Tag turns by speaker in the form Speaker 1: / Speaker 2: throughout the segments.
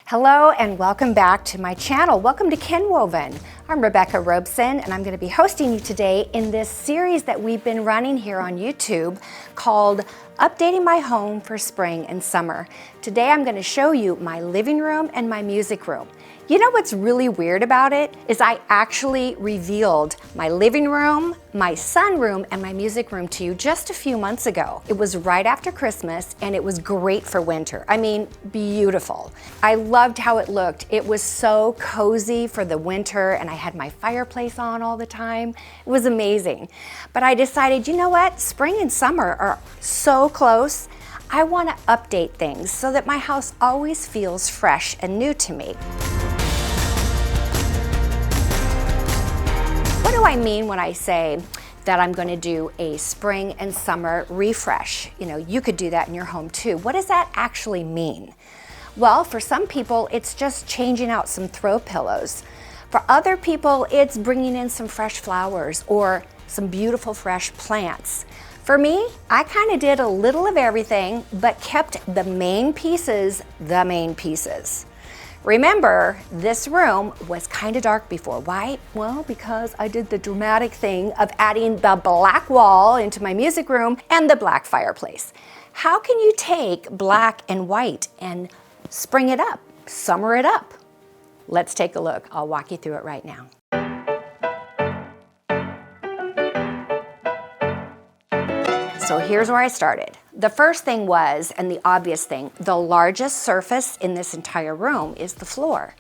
Speaker 1: Hello and welcome back to my channel. Welcome to Kenwoven. I'm Rebecca Robeson and I'm going to be hosting you today in this series that we've been running here on YouTube called Updating My Home for Spring and Summer. Today I'm going to show you my living room and my music room. You know what's really weird about it is I actually revealed my living room, my sunroom, and my music room to you just a few months ago. It was right after Christmas and it was great for winter. I mean, beautiful. I loved how it looked. It was so cozy for the winter and I had my fireplace on all the time. It was amazing. But I decided, you know what? Spring and summer are so close. I want to update things so that my house always feels fresh and new to me. What do I mean when I say that I'm going to do a spring and summer refresh? You know, you could do that in your home too. What does that actually mean? Well, for some people, it's just changing out some throw pillows. For other people, it's bringing in some fresh flowers or some beautiful fresh plants. For me, I kind of did a little of everything, but kept the main pieces the main pieces. Remember, this room was kind of dark before. Why? Well, because I did the dramatic thing of adding the black wall into my music room and the black fireplace. How can you take black and white and spring it up, summer it up? Let's take a look. I'll walk you through it right now. So here's where I started. The first thing was, and the obvious thing, the largest surface in this entire room is the floor.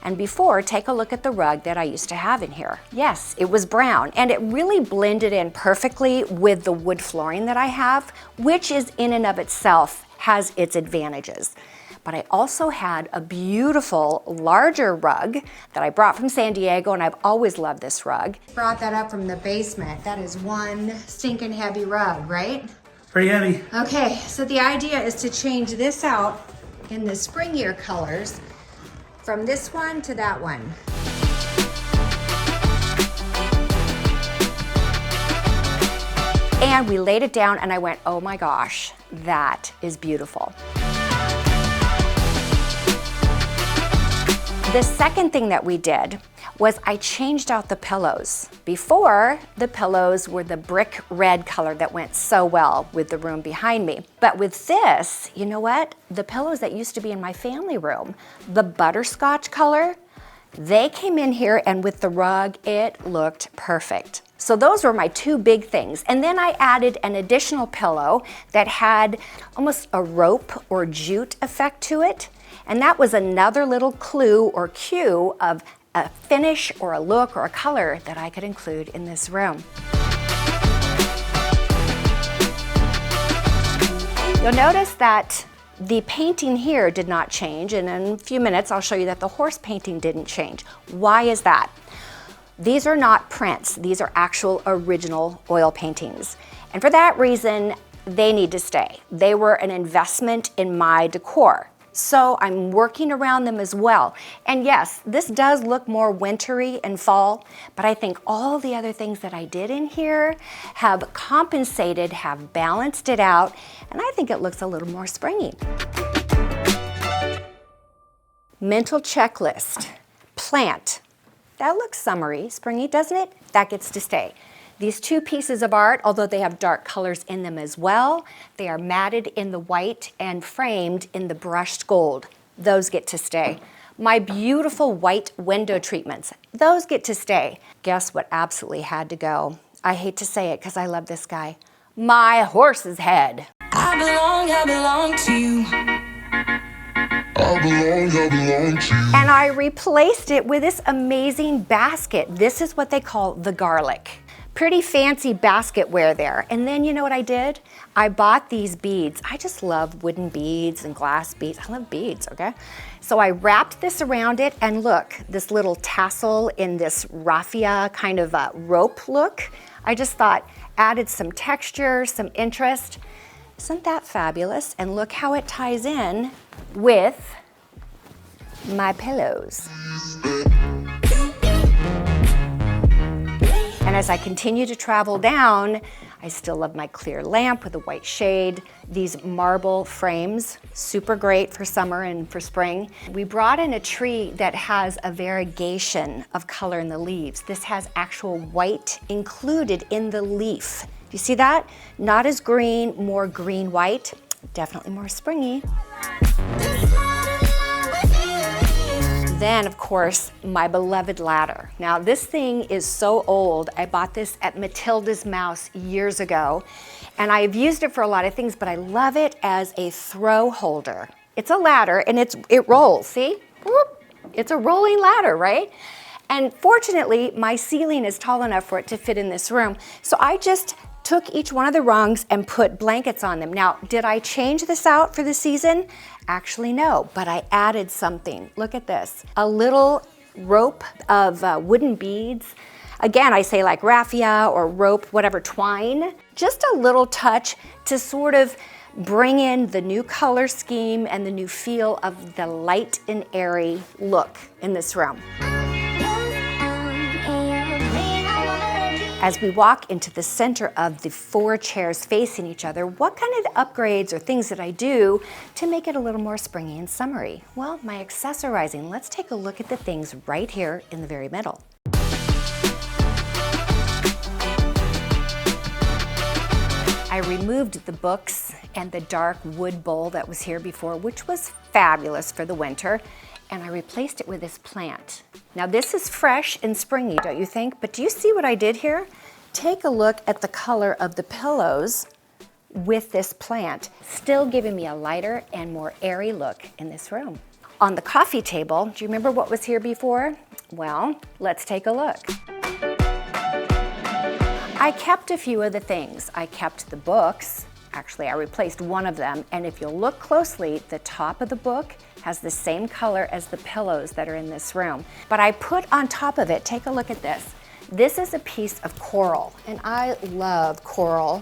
Speaker 1: And before, take a look at the rug that I used to have in here. Yes, it was brown, and it really blended in perfectly with the wood flooring that I have, which is in and of itself has its advantages. But I also had a beautiful, larger rug that I brought from San Diego, and I've always loved this rug. Brought that up from the basement. That is one stinking heavy rug, right?
Speaker 2: Pretty heavy.
Speaker 1: Okay, so the idea is to change this out in the springier colors from this one to that one. And we laid it down and I went, oh my gosh, that is beautiful. The second thing that we did was I changed out the pillows. Before, the pillows were the brick red color that went so well with the room behind me. But with this, you know what? The pillows that used to be in my family room, the butterscotch color, they came in here and with the rug, it looked perfect. So those were my two big things. And then I added an additional pillow that had almost a rope or jute effect to it. And that was another little clue or cue of a finish or a look or a color that I could include in this room. You'll notice that the painting here did not change, and in a few minutes I'll show you that the horse painting didn't change. Why is that? These are not prints, these are actual original oil paintings. And for that reason, they need to stay. They were an investment in my decor. So I'm working around them as well. And yes, this does look more wintry and fall, but I think all the other things that I did in here have compensated, have balanced it out, and I think it looks a little more springy. Mental checklist. Plant. That looks summery, springy, doesn't it? That gets to stay. These two pieces of art, although they have dark colors in them as well, they are matted in the white and framed in the brushed gold. Those get to stay. My beautiful white window treatments, those get to stay. Guess what absolutely had to go? I hate to say it because I love this guy. My horse's head. I belong to you. I belong to you. And I replaced it with this amazing basket. This is what they call the garlic. Pretty fancy basketware there. And then you know what I did? I bought these beads. I just love wooden beads and glass beads. I love beads, okay? So I wrapped this around it and look, this little tassel in this raffia kind of rope look. I just thought added some texture, some interest. Isn't that fabulous? And look how it ties in with my pillows. And as I continue to travel down, I still love my clear lamp with a white shade. These marble frames, super great for summer and for spring. We brought in a tree that has a variegation of color in the leaves. This has actual white included in the leaf. Do you see that? Not as green, more green-white. Definitely more springy. Then, of course, my beloved ladder. Now, this thing is so old. I bought this at Matilda's Mouse years ago, and I've used it for a lot of things, but I love it as a throw holder. It's a ladder, and it rolls, see? Whoop. It's a rolling ladder, right? And fortunately, my ceiling is tall enough for it to fit in this room, so I just took each one of the rungs and put blankets on them. Now, did I change this out for the season? Actually, no, but I added something. Look at this, a little rope of wooden beads. Again, I say like raffia or rope, whatever, twine. Just a little touch to sort of bring in the new color scheme and the new feel of the light and airy look in this room. As we walk into the center of the 4 chairs facing each other, what kind of upgrades or things did I do to make it a little more springy and summery? Well, my accessorizing. Let's take a look at the things right here in the very middle. I removed the books and the dark wood bowl that was here before, which was fabulous for the winter, and I replaced it with this plant. Now this is fresh and springy, don't you think? But do you see what I did here? Take a look at the color of the pillows with this plant, still giving me a lighter and more airy look in this room. On the coffee table, do you remember what was here before? Well, let's take a look. I kept a few of the things. I kept the books. Actually, I replaced one of them, and if you'll look closely, the top of the book has the same color as the pillows that are in this room. But I put on top of it, take a look at this. This is a piece of coral, and I love coral.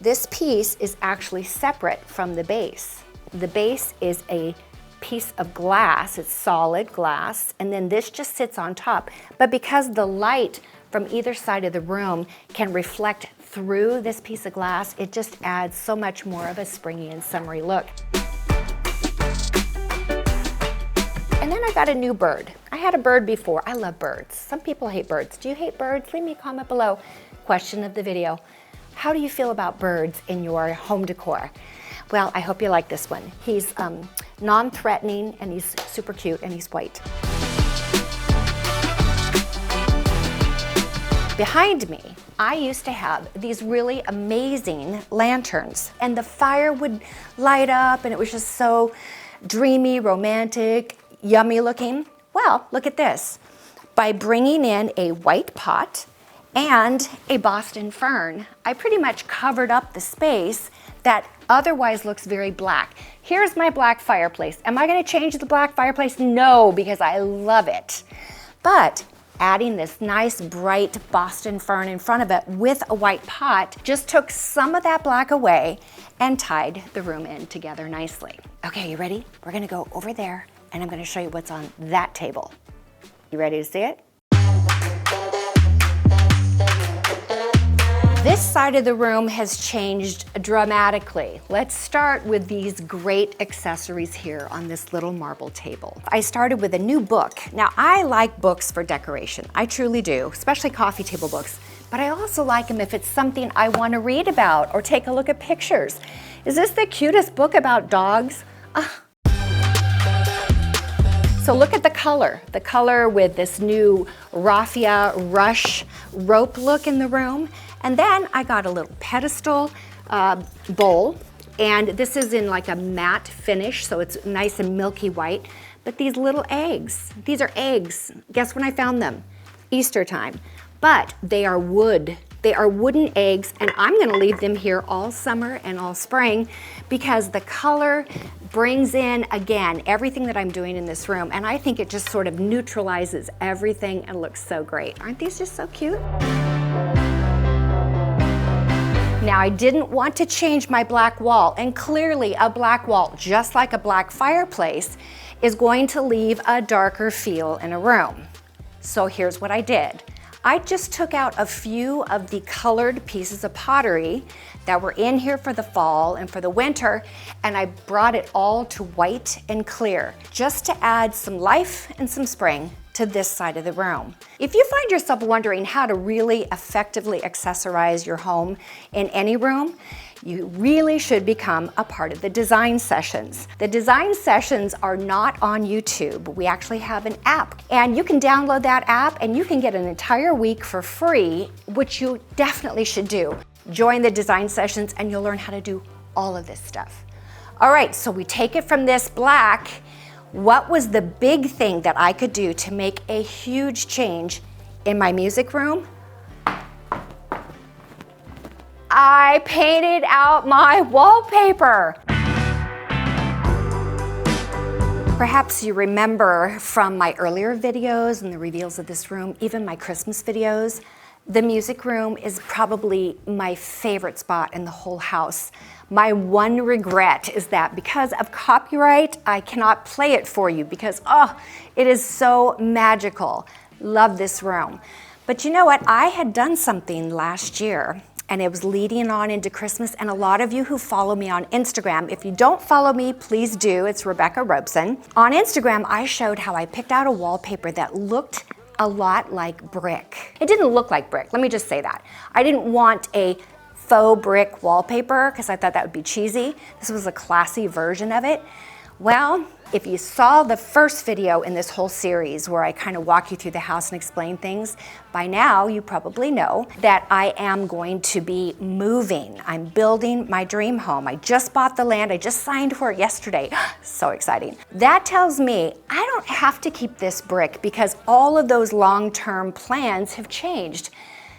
Speaker 1: This piece is actually separate from the base. The base is a piece of glass, it's solid glass, and then this just sits on top. But because the light from either side of the room can reflect through this piece of glass, it just adds so much more of a springy and summery look. And then I got a new bird. I had a bird before. I love birds. Some people hate birds. Do you hate birds? Leave me a comment below. Question of the video. How do you feel about birds in your home decor? Well, I hope you like this one. He's non-threatening, and he's super cute, and he's white. Behind me, I used to have these really amazing lanterns, and the fire would light up, and it was just so dreamy, romantic, yummy looking. Well, look at this. By bringing in a white pot and a Boston fern, I pretty much covered up the space that otherwise looks very black. Here's my black fireplace. Am I gonna change the black fireplace? No, because I love it. But adding this nice bright Boston fern in front of it with a white pot just took some of that black away and tied the room in together nicely. Okay, you ready? We're gonna go over there and I'm gonna show you what's on that table. You ready to see it? This side of the room has changed dramatically. Let's start with these great accessories here on this little marble table. I started with a new book. Now, I like books for decoration. I truly do, especially coffee table books. But I also like them if it's something I want to read about or take a look at pictures. Is this the cutest book about dogs? So look at the color with this new raffia rush rope look in the room. And then I got a little pedestal bowl, and this is in like a matte finish, so it's nice and milky white. But these little eggs, these are eggs. Guess when I found them? Easter time. But they are wood. They are wooden eggs, and I'm gonna leave them here all summer and all spring because the color brings in, again, everything that I'm doing in this room, and I think it just sort of neutralizes everything and looks so great. Aren't these just so cute? Now, I didn't want to change my black wall, and clearly a black wall, just like a black fireplace, is going to leave a darker feel in a room. So here's what I did. I just took out a few of the colored pieces of pottery that were in here for the fall and for the winter, and I brought it all to white and clear, just to add some life and some spring to this side of the room. If you find yourself wondering how to really effectively accessorize your home in any room, you really should become a part of the design sessions. The design sessions are not on YouTube. We actually have an app, and you can download that app and you can get an entire week for free, which you definitely should do. Join the design sessions and you'll learn how to do all of this stuff. All right, so we take it from this black. What was the big thing that I could do to make a huge change in my music room? I painted out my wallpaper. Perhaps you remember from my earlier videos and the reveals of this room, even my Christmas videos, the music room is probably my favorite spot in the whole house. My one regret is that because of copyright, I cannot play it for you because, oh, it is so magical. Love this room. But you know what? I had done something last year, and it was leading on into Christmas, and a lot of you who follow me on Instagram, if you don't follow me, please do. It's Rebecca Robeson. On Instagram, I showed how I picked out a wallpaper that looked a lot like brick. It didn't look like brick, let me just say that. I didn't want a faux brick wallpaper because I thought that would be cheesy. This was a classy version of it. Well, if you saw the first video in this whole series where I kind of walk you through the house and explain things, by now you probably know that I am going to be moving. I'm building my dream home. I just bought the land. I just signed for it yesterday. So exciting. That tells me I don't have to keep this brick because all of those long-term plans have changed.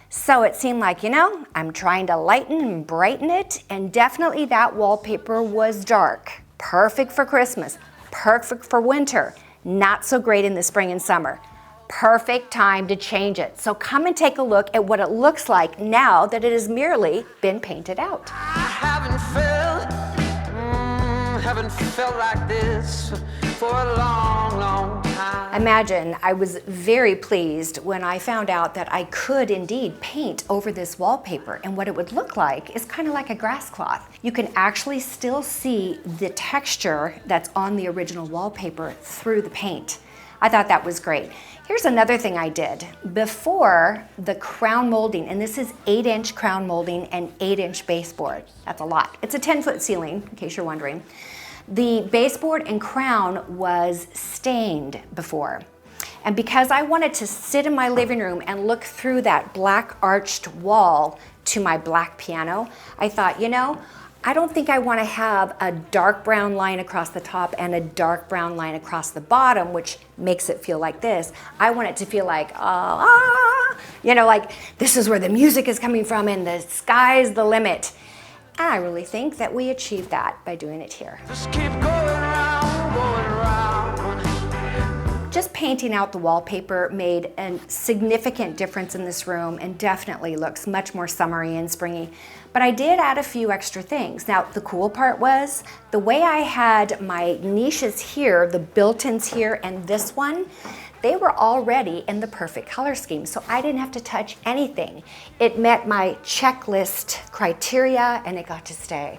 Speaker 1: So it seemed like, you know, I'm trying to lighten and brighten it, and definitely that wallpaper was dark. Perfect for Christmas, perfect for winter, not so great in the spring and summer. Perfect time to change it. So come and take a look at what it looks like now that it has merely been painted out.
Speaker 2: I haven't felt like this for a long, long time.
Speaker 1: Imagine I was very pleased when I found out that I could indeed paint over this wallpaper, and what it would look like is kind of like a grass cloth. You can actually still see the texture that's on the original wallpaper through the paint. I thought that was great. Here's another thing I did. Before the crown molding, and this is 8-inch crown molding and 8-inch baseboard. That's a lot. It's a 10-foot ceiling, in case you're wondering. The baseboard and crown was stained before. And because I wanted to sit in my living room and look through that black arched wall to my black piano, I thought, you know, I don't think I want to have a dark brown line across the top and a dark brown line across the bottom, which makes it feel like this. I want it to feel like, you know, like this is where the music is coming from and the sky's the limit. And I really think that we achieved that by doing it here.
Speaker 2: Just keep going round, going round.
Speaker 1: Just painting out the wallpaper made a significant difference in this room and definitely looks much more summery and springy. But I did add a few extra things. Now, the cool part was the way I had my niches here, the built-ins here and this one, they were already in the perfect color scheme, so I didn't have to touch anything. It met my checklist criteria and it got to stay.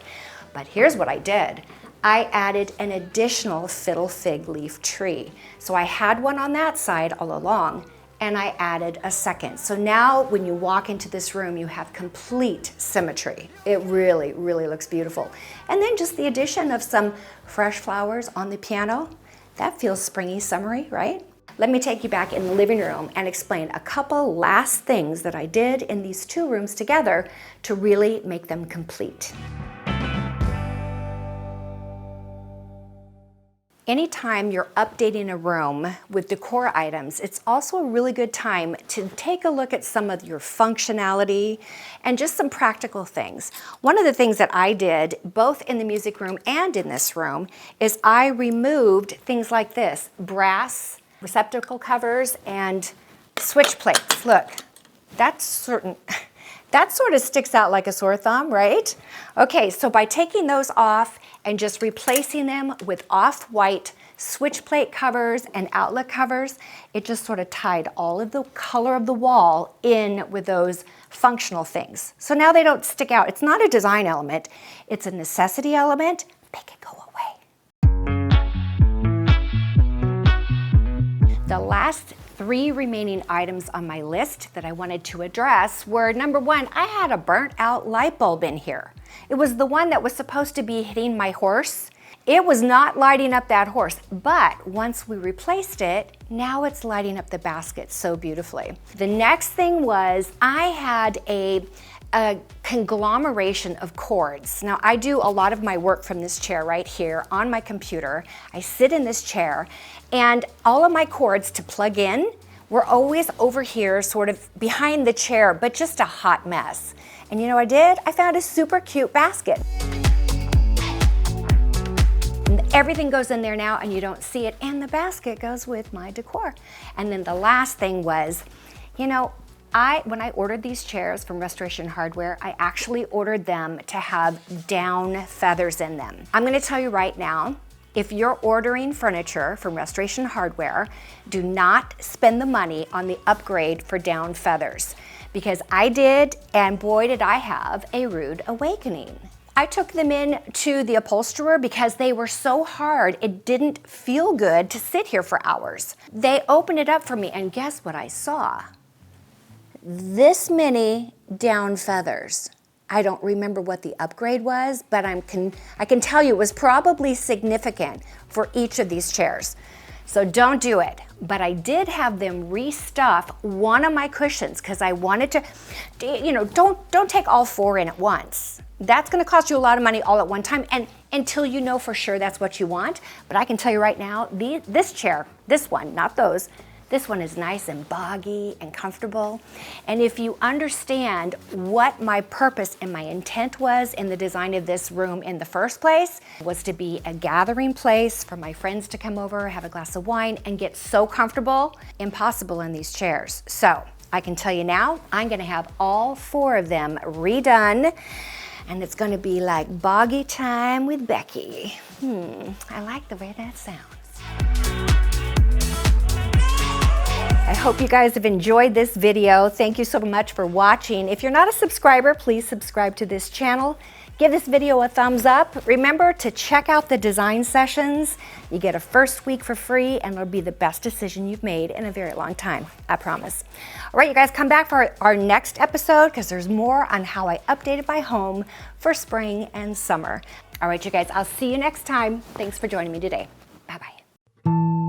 Speaker 1: But here's what I did. I added an additional fiddle fig leaf tree. So I had one on that side all along, and I added a second. So now when you walk into this room, you have complete symmetry. It really, really looks beautiful. And then just the addition of some fresh flowers on the piano, that feels springy, summery, right? Let me take you back in the living room and explain a couple last things that I did in these two rooms together to really make them complete. Anytime you're updating a room with decor items, it's also a really good time to take a look at some of your functionality and just some practical things. One of the things that I did, both in the music room and in this room, is I removed things like this, brass receptacle covers and switch plates. Look, that sort of sticks out like a sore thumb, right? Okay, so by taking those off and just replacing them with off-white switch plate covers and outlet covers, it just sort of tied all of the color of the wall in with those functional things. So now they don't stick out. It's not a design element, it's a necessity element. Make it go away. The last 3 remaining items on my list that I wanted to address were, number 1, I had a burnt out light bulb in here. It was the one that was supposed to be hitting my horse. It was not lighting up that horse, but once we replaced it, now it's lighting up the basket so beautifully. The next thing was I had a conglomeration of cords. Now I do a lot of my work from this chair right here on my computer. I sit in this chair and all of my cords to plug in were always over here sort of behind the chair, but just a hot mess. And you know what I did? I found a super cute basket. Everything goes in there now and you don't see it, and the basket goes with my decor. And then the last thing was, you know, when I ordered these chairs from Restoration Hardware, I actually ordered them to have down feathers in them. I'm gonna tell you right now, if you're ordering furniture from Restoration Hardware, do not spend the money on the upgrade for down feathers, because I did, and boy did I have a rude awakening. I took them in to the upholsterer because they were so hard, it didn't feel good to sit here for hours. They opened it up for me, and guess what I saw? This many down feathers. I don't remember what the upgrade was, but I can tell you it was probably significant for each of these chairs. So don't do it. But I did have them restuff one of my cushions because I wanted to, you know, don't take all 4 in at once. That's gonna cost you a lot of money all at one time, and until you know for sure that's what you want. But I can tell you right now, this chair, this one, not those, this one is nice and boggy and comfortable. And if you understand what my purpose and my intent was in the design of this room in the first place, was to be a gathering place for my friends to come over, have a glass of wine, and get so comfortable, impossible in these chairs. So I can tell you now, I'm gonna have all 4 of them redone, and it's gonna be like boggy time with Becky. I like the way that sounds. I hope you guys have enjoyed this video. Thank you so much for watching. If you're not a subscriber, please subscribe to this channel. Give this video a thumbs up. Remember to check out the design sessions. You get a first week for free, and it'll be the best decision you've made in a very long time, I promise. All right, you guys, come back for our next episode because there's more on how I updated my home for spring and summer. All right, you guys, I'll see you next time. Thanks for joining me today. Bye-bye.